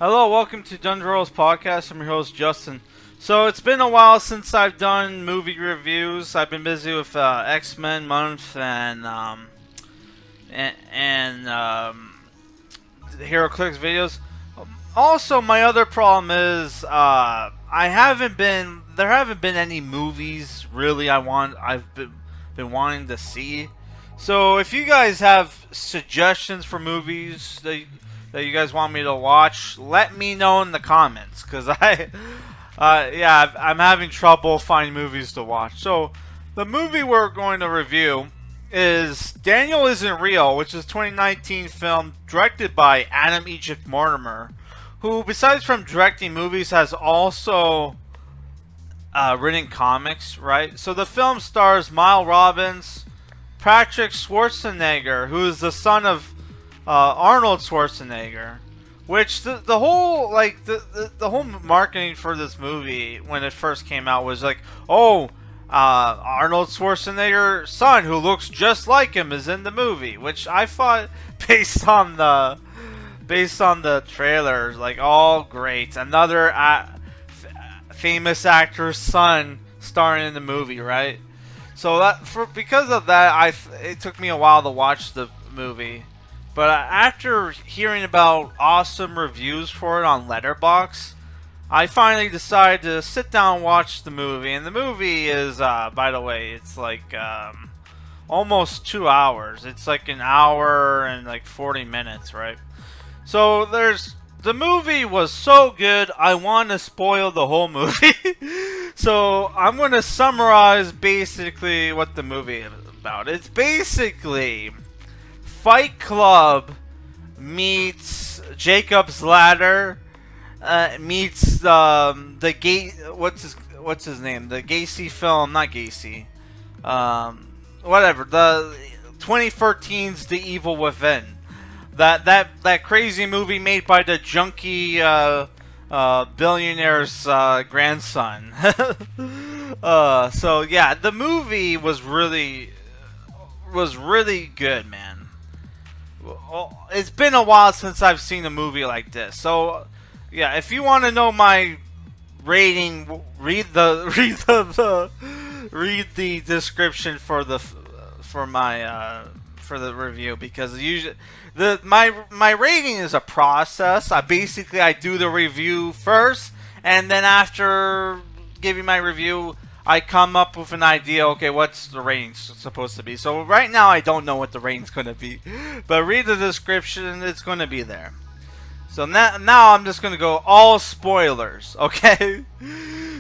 Hello, welcome to Dundrolls Podcast. I'm your host, Justin. So, it's been a while since I've done movie reviews. I've been busy with X-Men month and Hero Clicks videos. Also, my other problem is there haven't been any movies really I've been wanting to see. So if you guys have suggestions for movies that you guys want me to watch, let me know in the comments, because I'm having trouble finding movies to watch. So the movie we're going to review is Daniel Isn't Real, which is a 2019 film directed by Adam Egypt Mortimer, who, besides from directing movies, has also written comics, right? So the film stars Miles Robbins, Patrick Schwarzenegger, who is the son of Arnold Schwarzenegger. Which the whole the whole marketing for this movie when it first came out was like, oh, Arnold Schwarzenegger's son, who looks just like him, is in the movie. Which I thought, based on the trailers, like, all great, another famous actor's son starring in the movie, right? So because of that, it took me a while to watch the movie. But after hearing about awesome reviews for it on Letterboxd, I finally decided to sit down and watch the movie. And the movie is, by the way, it's like almost 2 hours. It's like an hour and like 40 minutes, right? So the movie was so good, I want to spoil the whole movie. So I'm going to summarize basically what the movie is about. It's basically Fight Club meets Jacob's Ladder meets the gay what's his name, the Gacy film, not Gacy, whatever, the 2013's The Evil Within, that crazy movie made by the junkie billionaire's grandson. So yeah, the movie was really good, man. Well, it's been a while since I've seen a movie like this. So, yeah, if you want to know my rating, read the description for the review, because usually my rating is a process. I do the review first, and then after giving my review, I come up with an idea, okay, what's the rating supposed to be? So right now I don't know what the rating's going to be, but read the description, it's going to be there. So now I'm just going to go all spoilers, okay?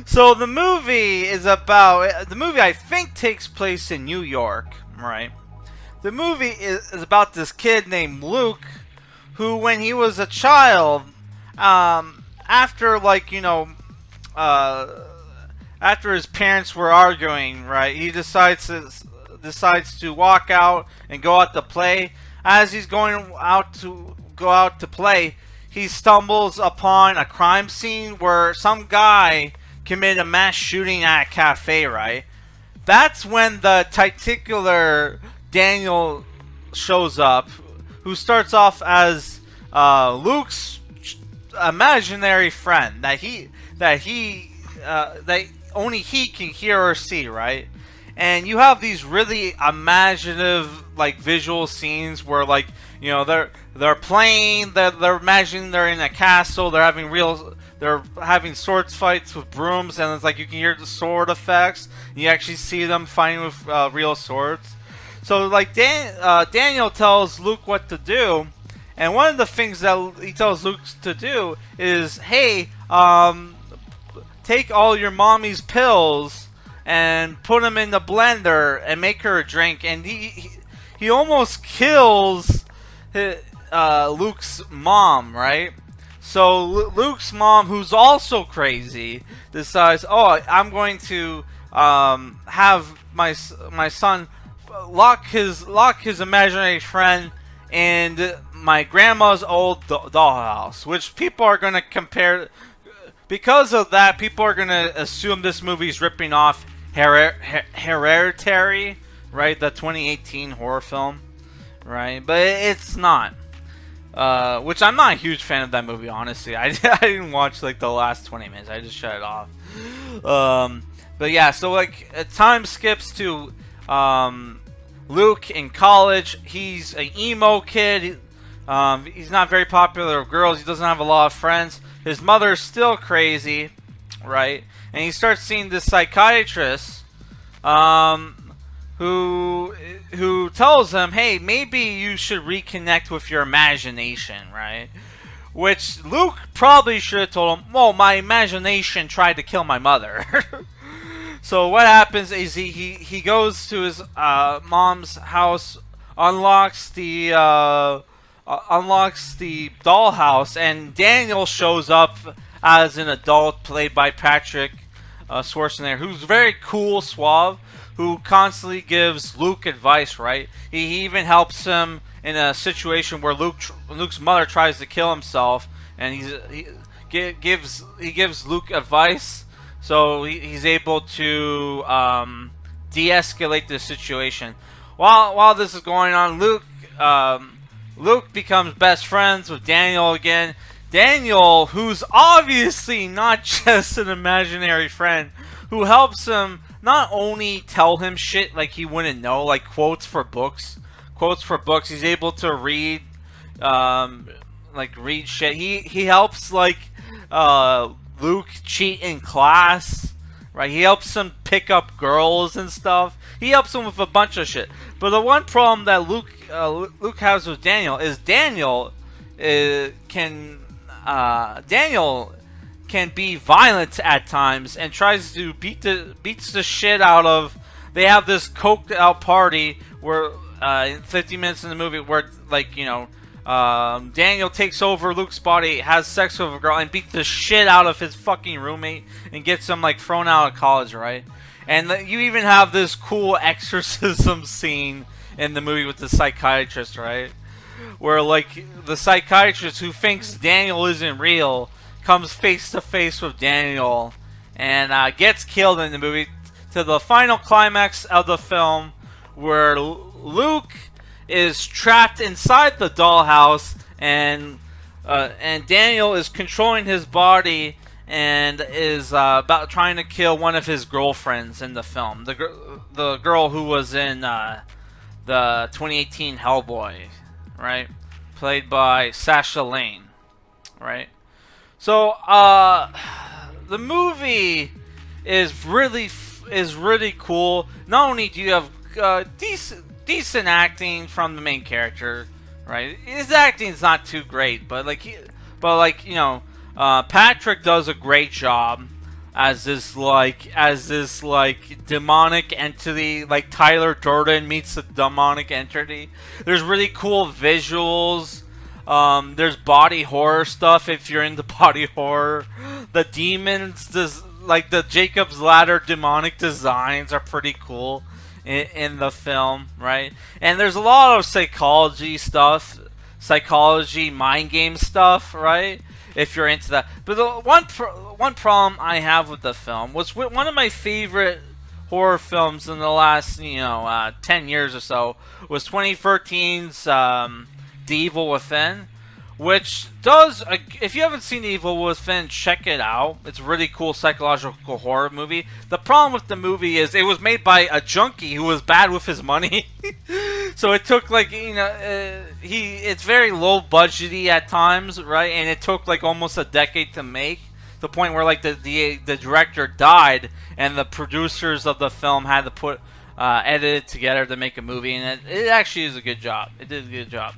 So the movie I think takes place in New York, right? The movie is about this kid named Luke, who, when he was a child, after after his parents were arguing, right, he decides to walk out and go out to play. As he's going out to play, he stumbles upon a crime scene where some guy committed a mass shooting at a cafe, right? That's when the titular Daniel shows up, who starts off as Luke's imaginary friend that only he can hear or see, right? And you have these really imaginative, like, visual scenes where, like, you know, they're playing, they're imagining they're in a castle, they're having sword fights with brooms, and it's like you can hear the sword effects, and you actually see them fighting with real swords. So, like, Daniel tells Luke what to do, and one of the things that he tells Luke to do is, hey, take all your mommy's pills and put them in the blender and make her a drink. And he almost kills Luke's mom, right? So Luke's mom, who's also crazy, decides, oh, I'm going to have my son lock his imaginary friend in my grandma's old dollhouse, which people are going to compare. Because of that, people are going to assume this movie's ripping off Hereditary, right? The 2018 horror film, right? But it's not. Which I'm not a huge fan of that movie, honestly. I didn't watch like the last 20 minutes. I just shut it off. But yeah, so like time skips to Luke in college. He's an emo kid. He's not very popular with girls. He doesn't have a lot of friends. His mother's still crazy, right? And he starts seeing this psychiatrist, who tells him, "Hey, maybe you should reconnect with your imagination," right? Which Luke probably should have told him, "Well, my imagination tried to kill my mother." So what happens is he goes to his mom's house, unlocks the dollhouse, and Daniel shows up as an adult, played by Patrick Schwarzenegger, who's very cool, suave, who constantly gives Luke advice. Right? He even helps him in a situation where Luke's mother tries to kill himself, and he gives Luke advice, so he's able to de-escalate the situation. While this is going on, Luke becomes best friends with Daniel again. Daniel, who's obviously not just an imaginary friend, who helps him not only tell him shit like he wouldn't know, like quotes for books. He's able to read, read shit. He helps Luke cheat in class, right? He helps him pick up girls and stuff. He helps him with a bunch of shit. But the one problem that Luke has with Daniel is Daniel can be violent at times and tries to beats the shit out of. They have this coked out party where 50 minutes in the movie where Daniel takes over Luke's body, has sex with a girl, and beats the shit out of his fucking roommate and gets him thrown out of college, right? And you even have this cool exorcism scene in the movie with the psychiatrist, right? Where the psychiatrist who thinks Daniel isn't real comes face to face with Daniel and gets killed in the movie, to the final climax of the film where Luke is trapped inside the dollhouse and Daniel is controlling his body and is about trying to kill one of his girlfriends in the film. The girl who was in the 2018 Hellboy, right? Played by Sasha Lane, right? So the movie is really cool. Not only do you have decent acting from the main character, right? His acting is not too great, but Patrick does a great job as this demonic entity, like Tyler Durden meets the demonic entity. There's really cool visuals. There's body horror stuff if you're into body horror. The demons, the Jacob's Ladder demonic designs are pretty cool in the film, right? And there's a lot of psychology stuff, mind game stuff, right? If you're into that. But the one problem I have with the film was one of my favorite horror films in the last 10 years or so was 2013's The Evil Within, which does, if you haven't seen The Evil Within, check it out. It's a really cool psychological horror movie. The problem with the movie is it was made by a junkie who was bad with his money. So it took it's very low budgety at times, right? And it took almost a decade to make, to the point where the director died and the producers of the film had to edit it together to make a movie, and it actually is a good job. It did a good job.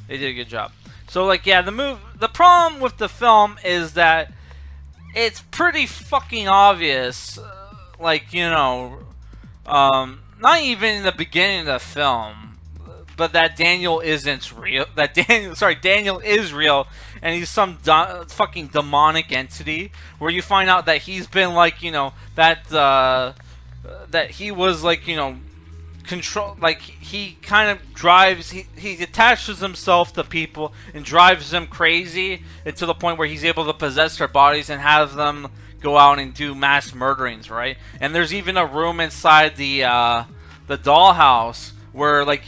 They did a good job. So the problem with the film is that it's pretty fucking obvious, not even in the beginning of the film, but that Daniel isn't real. Daniel is real, and he's some fucking demonic entity. Where you find out that he's been that he was control, he kind of drives, he attaches himself to people and drives them crazy, and to the point where he's able to possess their bodies and have them go out and do mass murderings, right? And there's even a room inside the dollhouse where like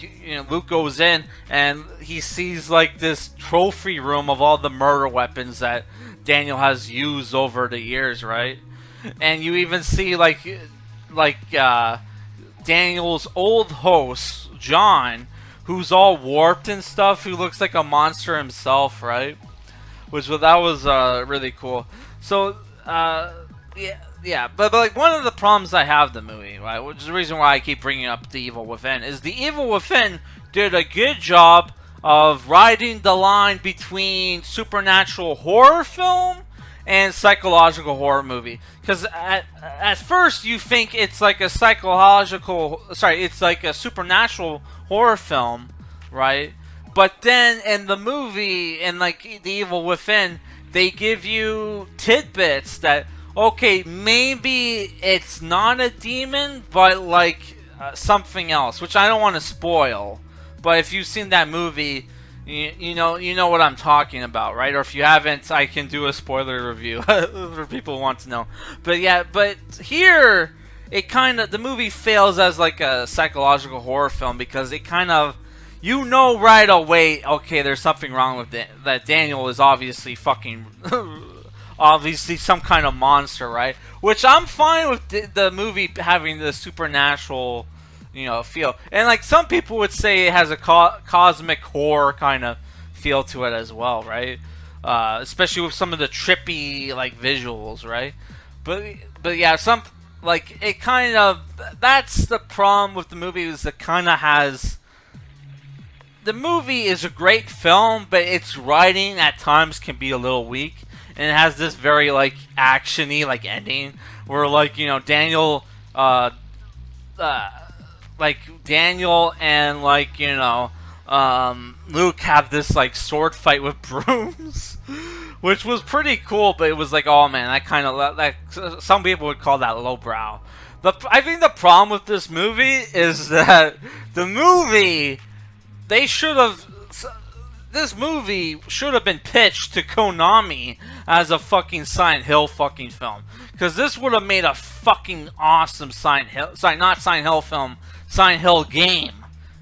Luke goes in and he sees like this trophy room of all the murder weapons that Daniel has used over the years, right? And you even see Daniel's old host John, who's all warped and stuff, who looks like a monster himself, right? That was really cool. So yeah, but like one of the problems I have with the movie, right, which is the reason why I keep bringing up The Evil Within, is The Evil Within did a good job of riding the line between supernatural horror film and psychological horror movie. Because at first you think it's like a it's like a supernatural horror film, right? But then in the movie, in like The Evil Within, they give you tidbits that, okay, maybe it's not a demon, but like something else, which I don't want to spoil. But if you've seen that movie, you know what I'm talking about, right? Or if you haven't, I can do a spoiler review for people who want to know. But yeah, but here the movie fails as like a psychological horror film because it kind of, right away, okay, there's something wrong with it. That Daniel is obviously fucking obviously some kind of monster, right? Which I'm fine with the movie having the supernatural, feel. And like some people would say it has a cosmic horror kind of feel to it as well, right? Especially with some of the trippy like visuals, right? But yeah, it kind of, that's the problem with the movie, is it kind of has. The movie is a great film, but its writing at times can be a little weak, and it has this very like action-y like ending where like Daniel, Daniel and like Luke have this like sword fight with brooms, which was pretty cool. But it was like, oh man, that kind of like some people would call that lowbrow. I think the problem with this movie is that the movie. This movie should have been pitched to Konami as a fucking Silent Hill fucking film. Because this would have made a fucking awesome Silent Hill game.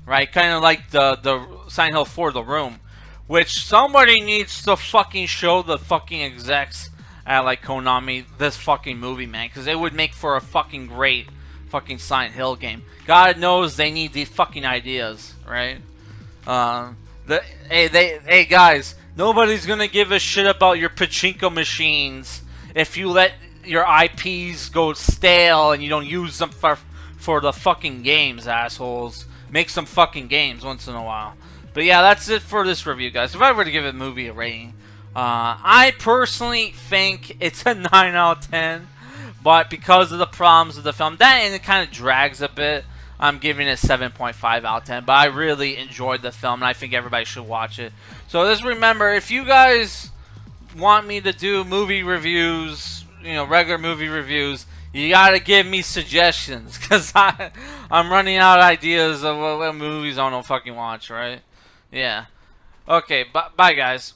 Right? Kind of like the Silent Hill 4 The Room. Which somebody needs to fucking show the fucking execs at like Konami this fucking movie, man. Because it would make for a fucking great fucking Silent Hill game. God knows they need these fucking ideas, right? Hey guys, nobody's gonna give a shit about your pachinko machines if you let your IPs go stale and you don't use them for the fucking games, assholes. Make some fucking games once in a while. But yeah, that's it for this review, guys. If I were to give a movie a rating, I personally think it's a 9 out of 10, but because of the problems of the film, and it kind of drags a bit, I'm giving it 7.5 out of 10, but I really enjoyed the film, and I think everybody should watch it. So just remember, if you guys want me to do movie reviews, regular movie reviews, you gotta give me suggestions, because I'm running out of ideas of what movies I don't fucking watch, right? Yeah. Okay, bye guys.